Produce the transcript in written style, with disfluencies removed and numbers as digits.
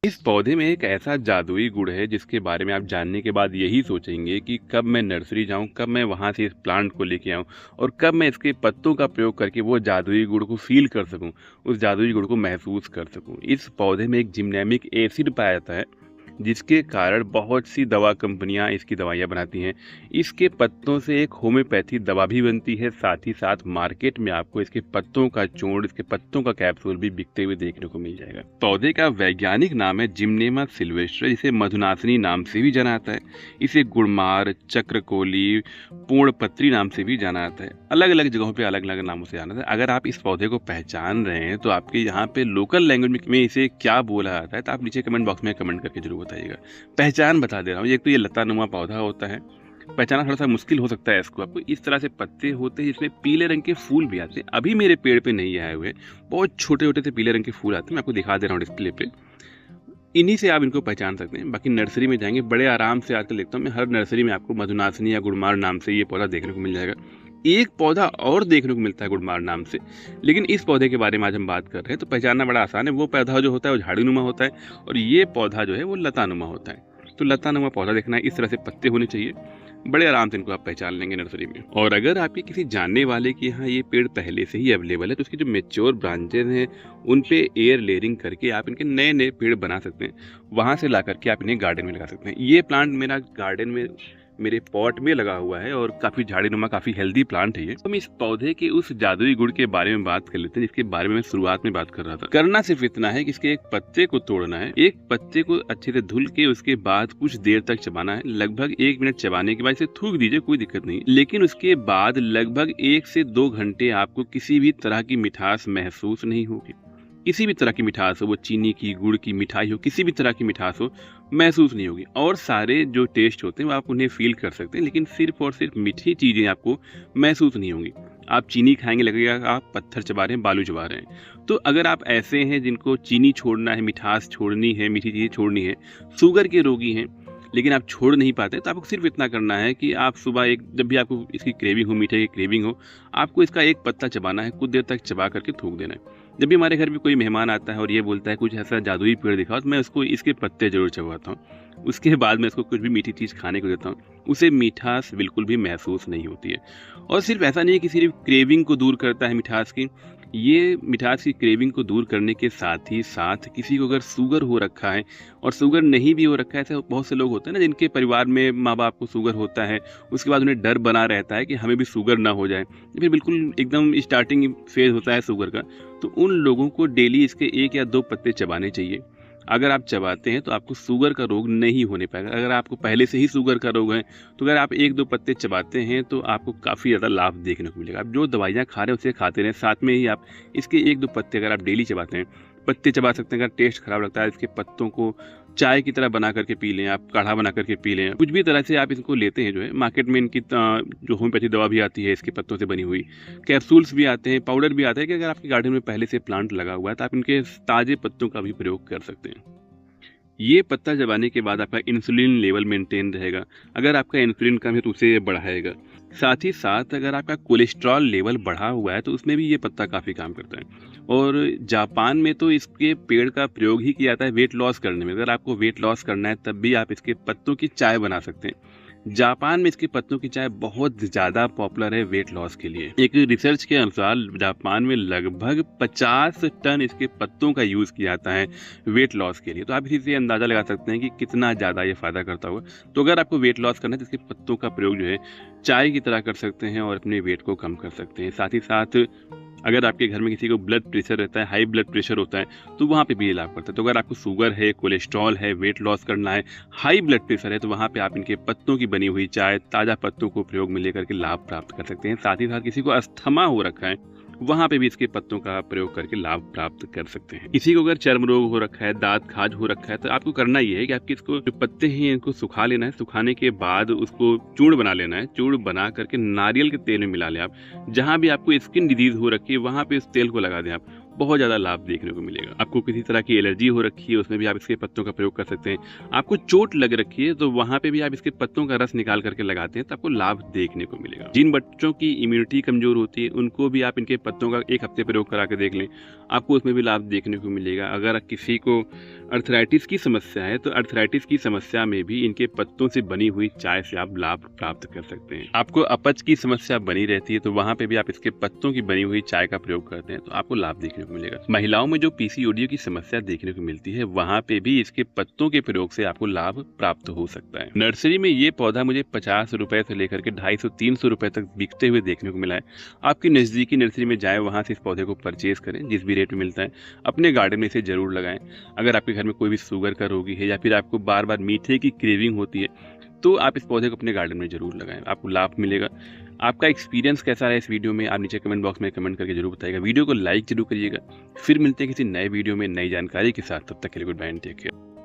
इस पौधे में एक ऐसा जादुई गुण है जिसके बारे में आप जानने के बाद यही सोचेंगे कि कब मैं नर्सरी जाऊं, कब मैं वहां से इस प्लांट को लेके आऊं और कब मैं इसके पत्तों का प्रयोग करके वो जादुई गुण को फील कर सकूं, उस जादुई गुण को महसूस कर सकूं। इस पौधे में एक जिम्नेमिक एसिड पाया जाता है जिसके कारण बहुत सी दवा कंपनियां इसकी दवाइयां बनाती हैं। इसके पत्तों से एक होम्योपैथी दवा भी बनती है। साथ ही साथ मार्केट में आपको इसके पत्तों का चूर्ण, इसके पत्तों का कैप्सूल भी बिकते हुए देखने को मिल जाएगा। पौधे का वैज्ञानिक नाम है जिम्नेमा सिल्वेस्टर, जिसे मधुनासिनी नाम से भी जाना जाता है। इसे गुड़मार, चक्रकोली, पूर्णपत्री नाम से भी जाना जाता है। अलग अलग जगहों पे अलग अलग नामों से जाना जाता है। अगर आप इस पौधे को पहचान रहे हैं तो आपके यहाँ पे लोकल लैंग्वेज में इसे क्या बोला जाता है तो आप नीचे कमेंट बॉक्स में कमेंट करके जरूर बताइएगा। पहचान बता दे रहा हूँ, एक तो ये लतानुमा पौधा होता है, पहचाना थोड़ा सा मुश्किल हो सकता है इसको। आपको इस तरह से पत्ते होते हैं, इसमें पीले रंग के फूल भी आते हैं। अभी मेरे पेड़ पे नहीं आए हुए, बहुत छोटे छोटे से पीले रंग के फूल आते हैं। मैं आपको दिखा दे रहा हूँ डिस्प्ले पे, इन्हीं से आप इनको पहचान सकते हैं। बाकी नर्सरी में जाएंगे बड़े आराम से आकर देखता हूँ मैं, हर नर्सरी में आपको मधुनासिनी या गुड़मार नाम से ये पौधा देखने को मिल जाएगा। एक पौधा और देखने को मिलता है गुड़मार नाम से, लेकिन इस पौधे के बारे में आज हम बात कर रहे हैं। तो पहचानना बड़ा आसान है। वो पौधा जो होता है वो झाड़ीनुमा होता है और ये पौधा जो है वो लतानुमा होता है। तो लतानुमा पौधा देखना है, इस तरह से पत्ते होने चाहिए, बड़े आराम से इनको आप पहचान लेंगे नर्सरी में। और अगर आपके किसी जानने वाले के यहाँ ये पेड़ पहले से ही अवेलेबल है तो उसकी जो मेच्योर ब्रांचेज हैं उन पे एयर लेयरिंग करके आप इनके नए नए पेड़ बना सकते हैं। वहाँ से ला करके आप इन्हें गार्डन में लगा सकते हैं। ये प्लांट मेरा गार्डन में, मेरे पॉट में लगा हुआ है और काफी झाड़ीनुमा, काफी हेल्दी प्लांट है ये। हम इस पौधे के उस जादुई गुण के बारे में बात कर लेते हैं जिसके बारे में मैं शुरुआत में बात कर रहा था। करना सिर्फ इतना है कि इसके एक पत्ते को तोड़ना है, एक पत्ते को अच्छे से धुल के उसके बाद कुछ देर तक चबाना है। लगभग 1 मिनट चबाने के बाद इसे थूक दीजिए, कोई दिक्कत नहीं। लेकिन उसके बाद लगभग 1 से 2 घंटे आपको किसी भी तरह की मिठास महसूस नहीं होगी। किसी भी तरह की मिठास हो, वो चीनी की, गुड़ की मिठाई हो, किसी भी तरह की मिठास हो, महसूस नहीं होगी। और सारे जो टेस्ट होते हैं वो आप उन्हें फील कर सकते हैं, लेकिन सिर्फ और सिर्फ मीठी चीज़ें आपको महसूस नहीं होंगी। आप चीनी खाएंगे लगेगा आप पत्थर चबा रहे हैं, बालू चबा रहे हैं। तो अगर आप ऐसे हैं जिनको चीनी छोड़ना है, मिठास छोड़नी है, मीठी चीज़ें छोड़नी है, शुगर के रोगी हैं लेकिन आप छोड़ नहीं पाते, तो आपको सिर्फ इतना करना है कि आप सुबह जब भी आपको इसकी क्रेविंग हो, मीठे की क्रेविंग हो, आपको इसका एक पत्ता चबाना है, कुछ देर तक चबा करके थूक देना है। जब भी हमारे घर में कोई मेहमान आता है और ये बोलता है कुछ ऐसा जादुई पेड़ दिखाओ, तो मैं उसको इसके पत्ते जरूर चबाता हूँ। उसके बाद मैं उसको कुछ भी मीठी चीज़ खाने को देता हूँ, उसे मिठास बिल्कुल भी महसूस नहीं होती है। और सिर्फ ऐसा नहीं है कि सिर्फ क्रेविंग को दूर करता है मिठास की, ये मिठास की क्रेविंग को दूर करने के साथ ही साथ किसी को अगर शुगर हो रखा है और शुगर नहीं भी हो रखा है, ऐसे बहुत से लोग होते हैं ना जिनके परिवार में माँ बाप को शुगर होता है, उसके बाद उन्हें डर बना रहता है कि हमें भी शुगर ना हो जाए, फिर बिल्कुल एकदम स्टार्टिंग फेज होता है शुगर का, तो उन लोगों को डेली इसके 1 या 2 पत्ते चबाने चाहिए। अगर आप चबाते हैं तो आपको शुगर का रोग नहीं होने पाएगा। अगर आपको पहले से ही शुगर का रोग है तो अगर आप 1-2 पत्ते चबाते हैं तो आपको काफ़ी ज़्यादा लाभ देखने को मिलेगा। आप जो दवाइयाँ खा रहे हैं उसे खाते रहें, साथ में ही आप इसके 1-2 पत्ते अगर आप डेली चबाते हैं, पत्ते चबा सकते हैं। अगर टेस्ट खराब लगता है इसके पत्तों को चाय की तरह बना करके पी लें, आप काढ़ा बना करके पी लें, कुछ भी तरह से आप इसको लेते हैं जो है। मार्केट में इनकी जो होम्योपैथी दवा भी आती है इसके पत्तों से बनी हुई, कैप्सूल्स भी आते हैं, पाउडर भी आता है कि अगर आपके गार्डन में पहले से प्लांट लगा हुआ है तो आप इनके ताज़े पत्तों का भी प्रयोग कर सकते हैं। ये पत्ता चबाने के बाद आपका इंसुलिन लेवल मेंटेन रहेगा। अगर आपका इंसुलिन कम है तो उसे बढ़ाएगा। साथ ही साथ अगर आपका कोलेस्ट्रॉल लेवल बढ़ा हुआ है तो उसमें भी ये पत्ता काफ़ी काम करता है। और जापान में तो इसके पेड़ का प्रयोग ही किया जाता है वेट लॉस करने में। अगर आपको वेट लॉस करना है तब भी आप इसके पत्तों की चाय बना सकते हैं। जापान में इसके पत्तों की चाय बहुत ज़्यादा पॉपुलर है वेट लॉस के लिए। एक रिसर्च के अनुसार जापान में लगभग 50 टन इसके पत्तों का यूज़ किया जाता है वेट लॉस के लिए। तो आप इसी से अंदाज़ा लगा सकते हैं कि कितना ज़्यादा ये फ़ायदा करता होगा। तो अगर आपको वेट लॉस करना है तो इसके पत्तों का प्रयोग जो है चाय की तरह कर सकते हैं और अपने वेट को कम कर सकते हैं। साथ ही साथ अगर आपके घर में किसी को ब्लड प्रेशर रहता है, हाई ब्लड प्रेशर होता है, तो वहाँ पे भी ये लाभ करता है। तो अगर आपको शुगर है, कोलेस्ट्रॉल है, वेट लॉस करना है, हाई ब्लड प्रेशर है, तो वहाँ पे आप इनके पत्तों की बनी हुई चाय, ताज़ा पत्तों को प्रयोग में लेकर के लाभ प्राप्त कर सकते हैं। साथ ही साथ किसी को अस्थमा हो रखा है, वहाँ पे भी इसके पत्तों का प्रयोग करके लाभ प्राप्त कर सकते हैं। किसी को अगर चर्म रोग हो रखा है, दांत खाज हो रखा है, तो आपको करना ये है कि आपके इसको जो पत्ते हैं इनको सुखा लेना है। सुखाने के बाद उसको चूर्ण बना लेना है। चूर्ण बना करके नारियल के तेल में मिला लें आप। जहाँ भी आपको स्किन डिजीज हो रखी है वहाँ पे इस तेल को लगा दें आप बहुत ज़्यादा लाभ देखने को मिलेगा। आपको किसी तरह की एलर्जी हो रखी है, उसमें भी आप इसके पत्तों का प्रयोग कर सकते हैं। आपको चोट लग रखी है तो वहाँ पे भी आप इसके पत्तों का रस निकाल करके लगाते हैं तो आपको लाभ देखने को मिलेगा। जिन बच्चों की इम्यूनिटी कमज़ोर होती है उनको भी आप इनके पत्तों का 1 हफ्ते प्रयोग करा के देख लें, आपको उसमें भी लाभ देखने को मिलेगा। अगर किसी को अर्थराइटिस की समस्या है तो अर्थराइटिस की समस्या में भी इनके पत्तों से बनी हुई चाय से आप लाभ प्राप्त कर सकते हैं। आपको अपच की समस्या बनी रहती है तो वहाँ पे भी आप इसके पत्तों की बनी हुई चाय का प्रयोग करते हैं तो आपको लाभ देखने को मिलेगा। महिलाओं में जो पीसीओडी की समस्या देखने को मिलती है वहाँ पे भी इसके पत्तों के प्रयोग से आपको लाभ प्राप्त हो सकता है। नर्सरी में ये पौधा मुझे 50 रुपए से लेकर के 250-300 रुपए तक बिकते हुए देखने को मिला है। आपकी नज़दीकी नर्सरी में जाएं, वहाँ से इस पौधे को परचेज करें, जिस भी रेट में मिलता है अपने गार्डन में इसे जरूर लगाएं। अगर आपके घर में कोई भी शुगर का रोगी है या फिर आपको बार बार मीठे की क्रेविंग होती है तो आप इस पौधे को अपने गार्डन में जरूर लगाएं, आपको लाभ मिलेगा। आपका एक्सपीरियंस कैसा रहा इस वीडियो में आप नीचे कमेंट बॉक्स में कमेंट करके जरूर बताइएगा। वीडियो को लाइक जरूर करिएगा। फिर मिलते हैं किसी नए वीडियो में नई जानकारी के साथ, तब तक के लिए goodbye and take care.